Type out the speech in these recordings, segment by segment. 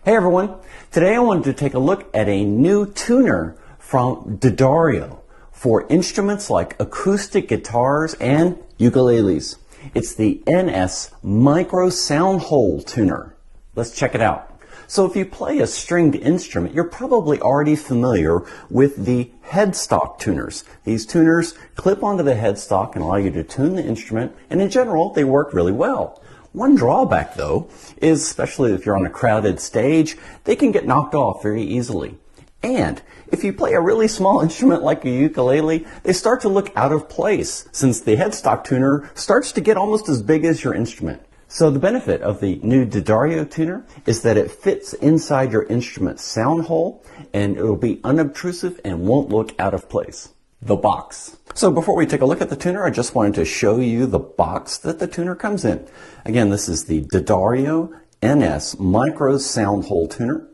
Hey everyone, today I wanted to take a look at a new tuner from D'Addario for instruments like acoustic guitars and ukuleles. It's the NS Micro Sound Hole Tuner. Let's check it out. So if you play a stringed instrument, you're probably already familiar with the headstock tuners. These tuners clip onto the headstock and allow you to tune the instrument, and in general, they work really well. One drawback, though, is especially if you're on a crowded stage, they can get knocked off very easily. And if you play a really small instrument like a ukulele, they start to look out of place since the headstock tuner starts to get almost as big as your instrument. So the benefit of the new D'Addario tuner is that it fits inside your instrument's sound hole and it will be unobtrusive and won't look out of place. The box. So before we take a look at the tuner, I just wanted to show you the box that the tuner comes in. Again, this is the D'Addario NS Micro Sound Hole Tuner.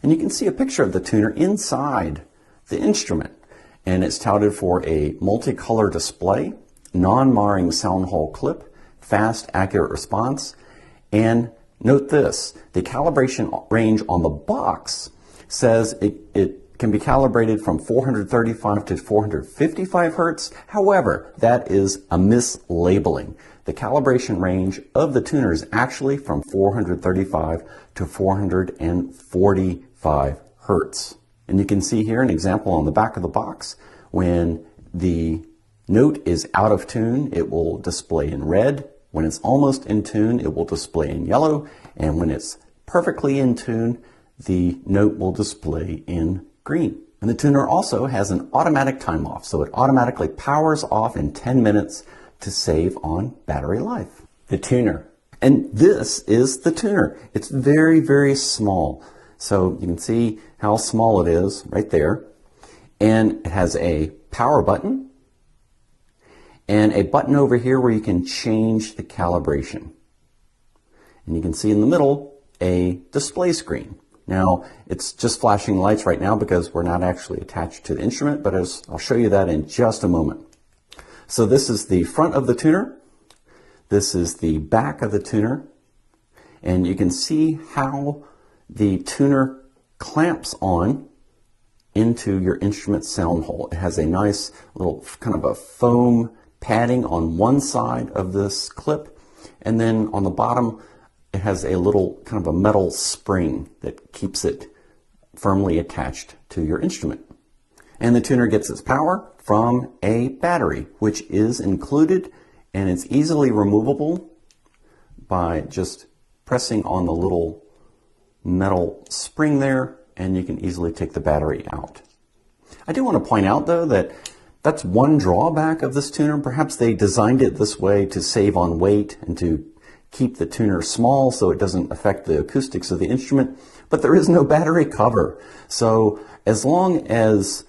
And you can see a picture of the tuner inside the instrument. And it's touted for a multicolor display, non-marring sound hole clip, fast, accurate response. And note this, the calibration range on the box says it can be calibrated from 435 to 455 hertz. However, that is a mislabeling. The calibration range of the tuner is actually from 435 to 445 hertz. And you can see here an example on the back of the box. When the note is out of tune, it will display in red. When it's almost in tune, it will display in yellow. And when it's perfectly in tune, the note will display in green. And the tuner also has an automatic time off, so it automatically powers off in 10 minutes to save on battery life. The tuner. And this is the tuner. It's very, very small. So you can see how small it is right there. And it has a power button and a button over here where you can change the calibration. And you can see in the middle a display screen. Now, it's just flashing lights right now because we're not actually attached to the instrument, but I'll show you that in just a moment. So this is the front of the tuner. This is the back of the tuner. And you can see how the tuner clamps on into your instrument sound hole. It has a nice little kind of a foam padding on one side of this clip. And then on the bottom, it has a little kind of a metal spring that keeps it firmly attached to your instrument. And the tuner gets its power from a battery, which is included, and it's easily removable by just pressing on the little metal spring there, and you can easily take the battery out. I do want to point out, though, that that's one drawback of this tuner. Perhaps they designed it this way to save on weight and to keep the tuner small so it doesn't affect the acoustics of the instrument, but there is no battery cover. So as long as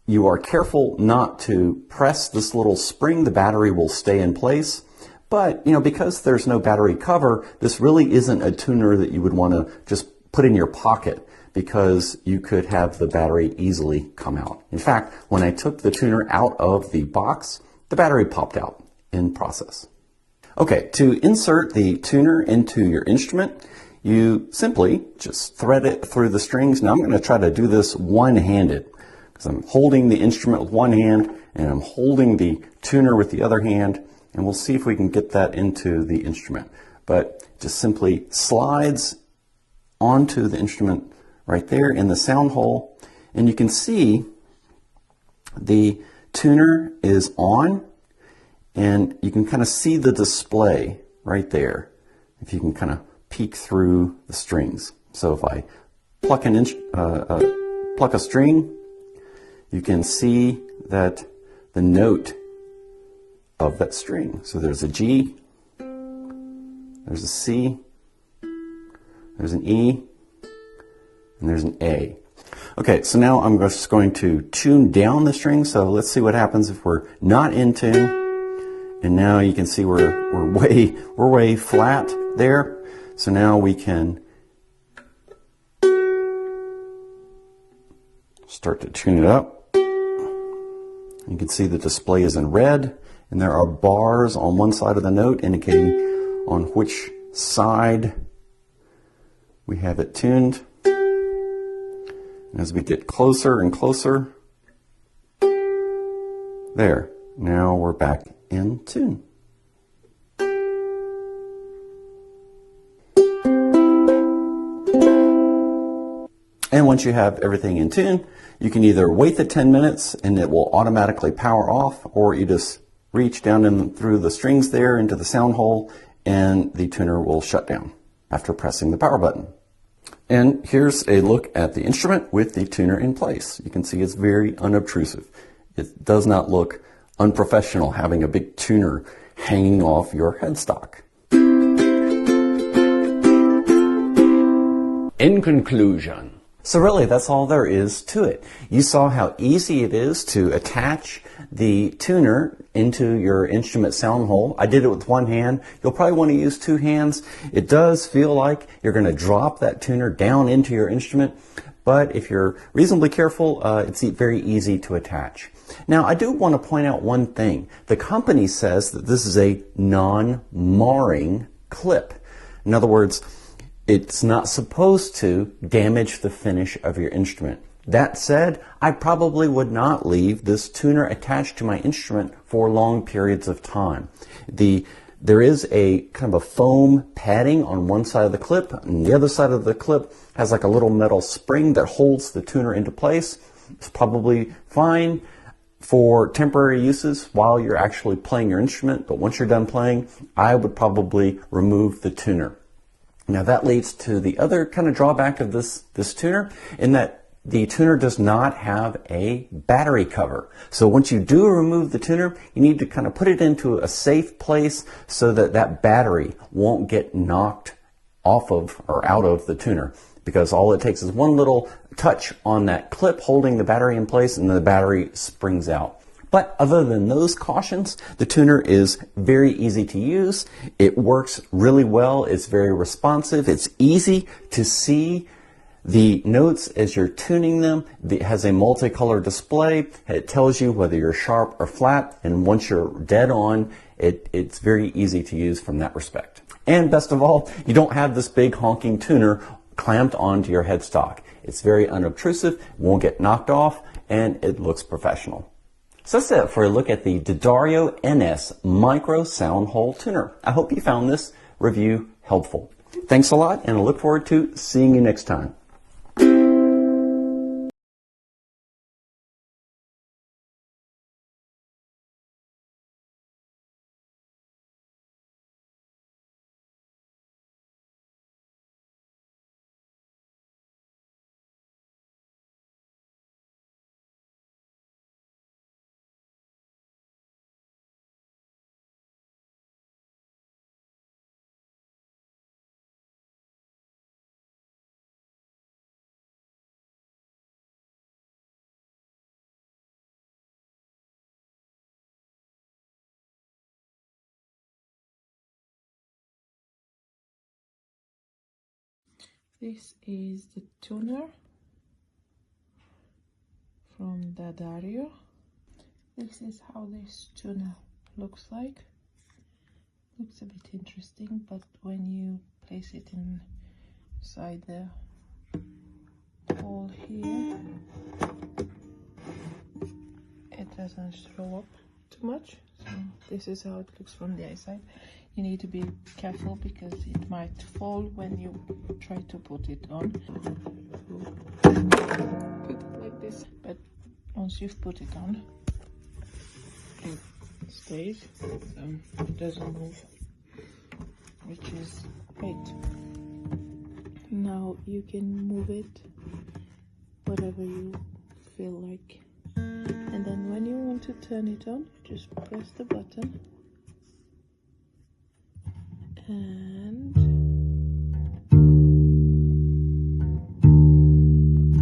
you are careful not to press this little spring, the battery will stay in place. But, because there's no battery cover, this really isn't a tuner that you would want to just put in your pocket because you could have the battery easily come out. In fact, when I took the tuner out of the box, the battery popped out in process. Okay, to insert the tuner into your instrument, you simply just thread it through the strings. Now I'm going to try to do this one-handed because I'm holding the instrument with one hand and I'm holding the tuner with the other hand, and we'll see if we can get that into the instrument. But just simply slides onto the instrument right there in the sound hole, and you can see the tuner is on. And you can kind of see the display right there, if you can kind of peek through the strings. So if I pluck a string, you can see that the note of that string. So there's a G, there's a C, there's an E, and there's an A. Okay, so now I'm just going to tune down the string. So let's see what happens if we're not in tune. And now you can see we're way flat there. So now we can start to tune it up. You can see the display is in red, and there are bars on one side of the note indicating on which side we have it tuned. And As we get closer and closer, there, now we're back in tune. And once you have everything in tune, you can either wait the 10 minutes and it will automatically power off, or you just reach down in through the strings there into the sound hole and the tuner will shut down after pressing the power button. And here's a look at the instrument with the tuner in place. You can see it's very unobtrusive. It does not look unprofessional having a big tuner hanging off your headstock. In conclusion, so really that's all there is to it. You saw how easy it is to attach the tuner into your instrument sound hole. I did it with one hand. You'll probably want to use two hands. It does feel like you're going to drop that tuner down into your instrument, but if you're reasonably careful, it's very easy to attach. Now, I do want to point out one thing. The company says that this is a non-marring clip. In other words, it's not supposed to damage the finish of your instrument. That said, I probably would not leave this tuner attached to my instrument for long periods of time. There is a kind of a foam padding on one side of the clip, and the other side of the clip has like a little metal spring that holds the tuner into place. It's probably fine for temporary uses while you're actually playing your instrument, but once you're done playing, I would probably remove the tuner. Now that leads to the other kind of drawback of this tuner, in that the tuner does not have a battery cover. So once you do remove the tuner, you need to kind of put it into a safe place so that that battery won't get knocked off of or out of the tuner, because all it takes is one little touch on that clip holding the battery in place and the battery springs out. But other than those cautions, the tuner is very easy to use. It works really well. It's very responsive. It's easy to see the notes as you're tuning them. It has a multicolor display. It tells you whether you're sharp or flat. And once you're dead on, it's very easy to use from that respect. And best of all, you don't have this big honking tuner clamped onto your headstock. It's very unobtrusive, won't get knocked off, and it looks professional. So that's it for a look at the D'Addario NS Micro Sound Hole Tuner. I hope you found this review helpful. Thanks a lot, and I look forward to seeing you next time. This is the tuner from D'Addario. This is how this tuner looks like. Looks a bit interesting, but when you place it inside the hole here, it doesn't throw up too much. So this is how it looks from the outside. You need to be careful because it might fall when you try to put it on. Put it like this, but once you've put it on, it stays, it doesn't move, which is great. Now you can move it whatever you feel like, and then when you want to turn it on, just press the button and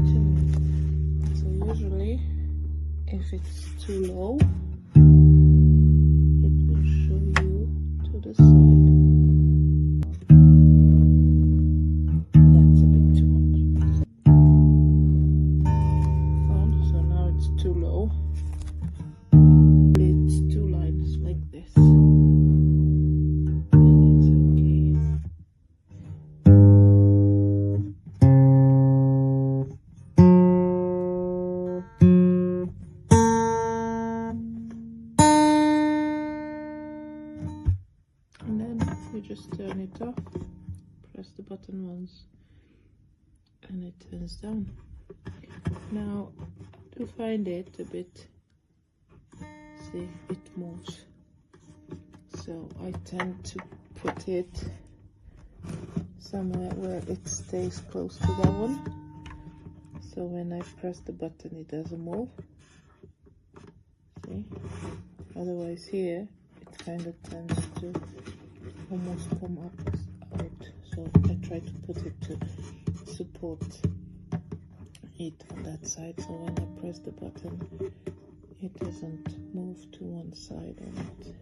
tune it. So usually if it's too low, it will show you to the side. That's a bit too much. On, so now it's too low. It's two lines like this. it off. Press the button once and it turns down. Now to find it a bit, see, it moves, so I tend to put it somewhere where it stays close to that one, so when I press the button it doesn't move. See, otherwise here it kind of tends to almost come up out, so I try to put it to support it on that side, so when I press the button it doesn't move to one side on it.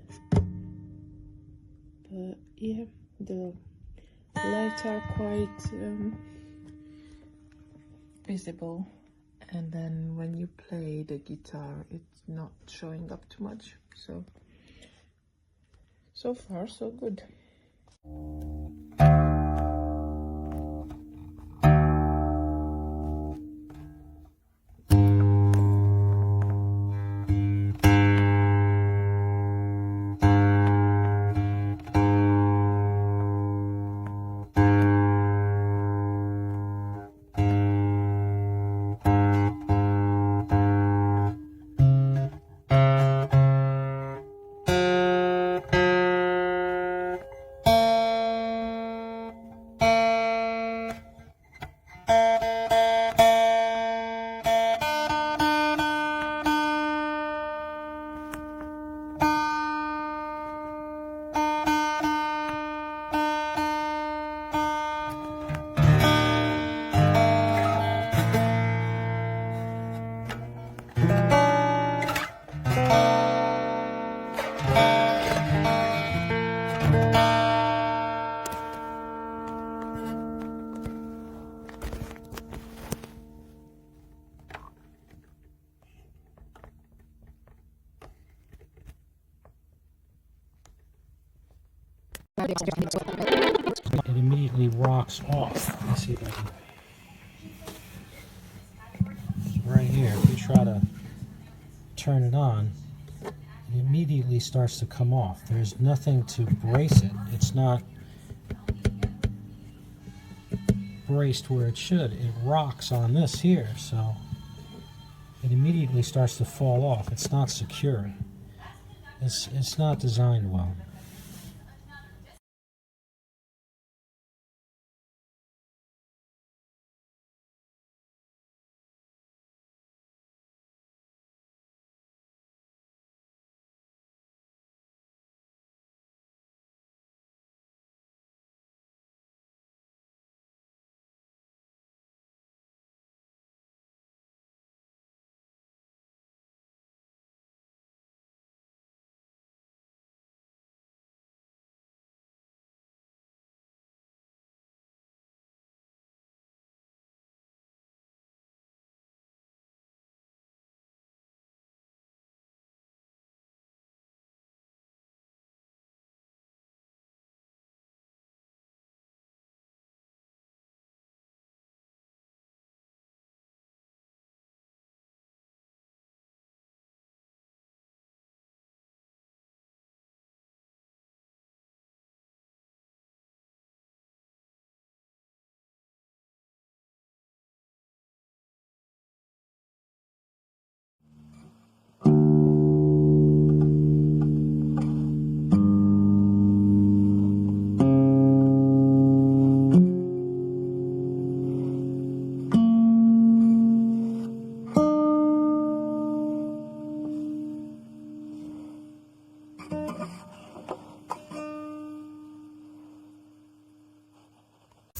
But yeah, the lights are quite visible, and then when you play the guitar it's not showing up too much, so far so good. It immediately rocks off. Let's see if I can. Right here, if you try to turn it on, it immediately starts to come off. There's nothing to brace it. It's not braced where it should. It rocks on this here, so it immediately starts to fall off. It's not secure. It's not designed well.